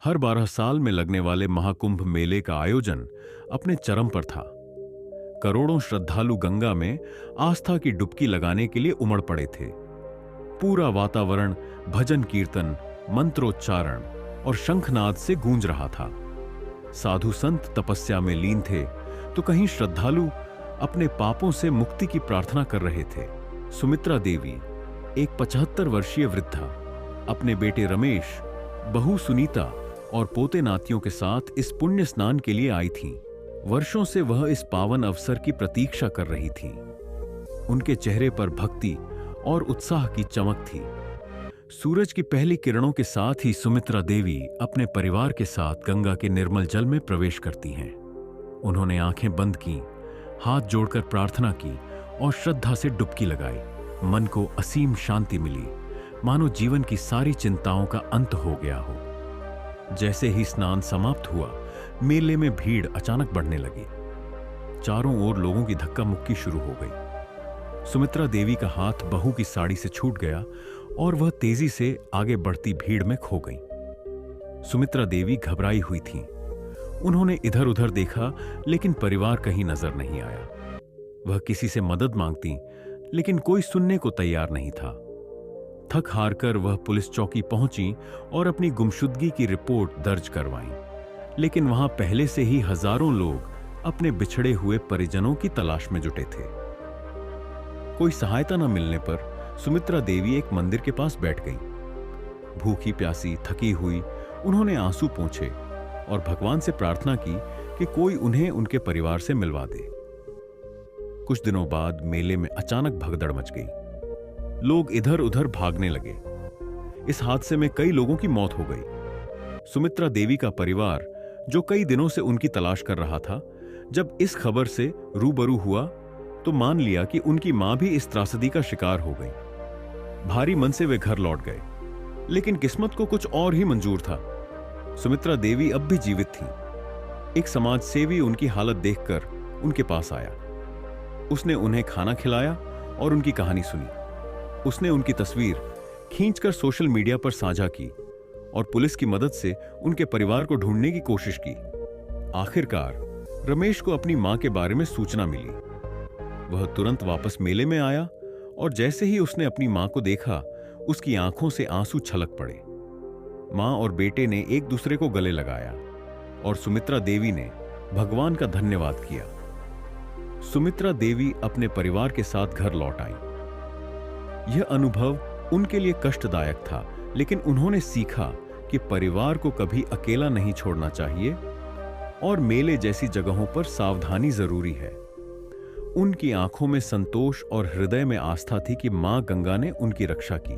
हर 12 साल में लगने वाले महाकुंभ मेले का आयोजन अपने चरम पर था। करोड़ों श्रद्धालु गंगा में आस्था की डुबकी लगाने के लिए उमड़ पड़े थे। पूरा वातावरण भजन कीर्तन, मंत्रोच्चारण और शंखनाद से गूंज रहा था। साधु संत तपस्या में लीन थे तो कहीं श्रद्धालु अपने पापों से मुक्ति की प्रार्थना कर रहे थे। सुमित्रा देवी, एक 75 वर्षीय वृद्धा, अपने बेटे रमेश, बहू सुनीता और पोते नातियों के साथ इस पुण्य स्नान के लिए आई थीं। वर्षों से वह इस पावन अवसर की प्रतीक्षा कर रही थीं। उनके चेहरे पर भक्ति और उत्साह की चमक थी। सूरज की पहली किरणों के साथ ही सुमित्रा देवी अपने परिवार के साथ गंगा के निर्मल जल में प्रवेश करती हैं। उन्होंने आंखें बंद की, हाथ जोड़कर प्रार्थना की और श्रद्धा से डुबकी लगाई। मन को असीम शांति मिली, मानो जीवन की सारी चिंताओं का अंत हो गया हो। जैसे ही स्नान समाप्त हुआ, मेले में भीड़ अचानक बढ़ने लगी। चारों ओर लोगों की धक्का मुक्की शुरू हो गई। सुमित्रा देवी का हाथ बहू की साड़ी से छूट गया और वह तेजी से आगे बढ़ती भीड़ में खो गई। सुमित्रा देवी घबराई हुई थीं। उन्होंने इधर उधर देखा, लेकिन परिवार कहीं नजर नहीं आया। वह किसी से मदद मांगती, लेकिन कोई सुनने को तैयार नहीं था। थक हार कर वह पुलिस चौकी पहुंची और अपनी गुमशुदगी की रिपोर्ट दर्ज करवाई। लेकिन वहां पहले से ही हजारों लोग अपने बिछड़े हुए परिजनों की तलाश में जुटे थे। कोई सहायता न मिलने पर सुमित्रा देवी एक मंदिर के पास बैठ गई। भूखी प्यासी, थकी हुई, उन्होंने आंसू पोंछे और भगवान से प्रार्थना की कि कोई उन्हें उनके परिवार से मिलवा दे। कुछ दिनों बाद मेले में अचानक भगदड़ मच गई। लोग इधर उधर भागने लगे। इस हादसे में कई लोगों की मौत हो गई। सुमित्रा देवी का परिवार, जो कई दिनों से उनकी तलाश कर रहा था, जब इस खबर से रूबरू हुआ तो मान लिया कि उनकी मां भी इस त्रासदी का शिकार हो गई। भारी मन से वे घर लौट गए, लेकिन किस्मत को कुछ और ही मंजूर था। सुमित्रा देवी अब भी जीवित थीं। एक समाज सेवी उनकी हालत देखकर उनके पास आया। उसने उन्हें खाना खिलाया और उनकी कहानी सुनी। उसने उनकी तस्वीर खींचकर सोशल मीडिया पर साझा की और पुलिस की मदद से उनके परिवार को ढूंढने की कोशिश की। आखिरकार रमेश को अपनी मां के बारे में सूचना मिली। वह तुरंत वापस मेले में आया और जैसे ही उसने अपनी मां को देखा, उसकी आंखों से आंसू छलक पड़े। मां और बेटे ने एक दूसरे को गले लगाया और सुमित्रा देवी ने भगवान का धन्यवाद किया। सुमित्रा देवी अपने परिवार के साथ घर लौट आई। यह अनुभव उनके लिए कष्टदायक था, लेकिन उन्होंने सीखा कि परिवार को कभी अकेला नहीं छोड़ना चाहिए और मेले जैसी जगहों पर सावधानी जरूरी है। उनकी आंखों में संतोष और हृदय में आस्था थी कि मां गंगा ने उनकी रक्षा की।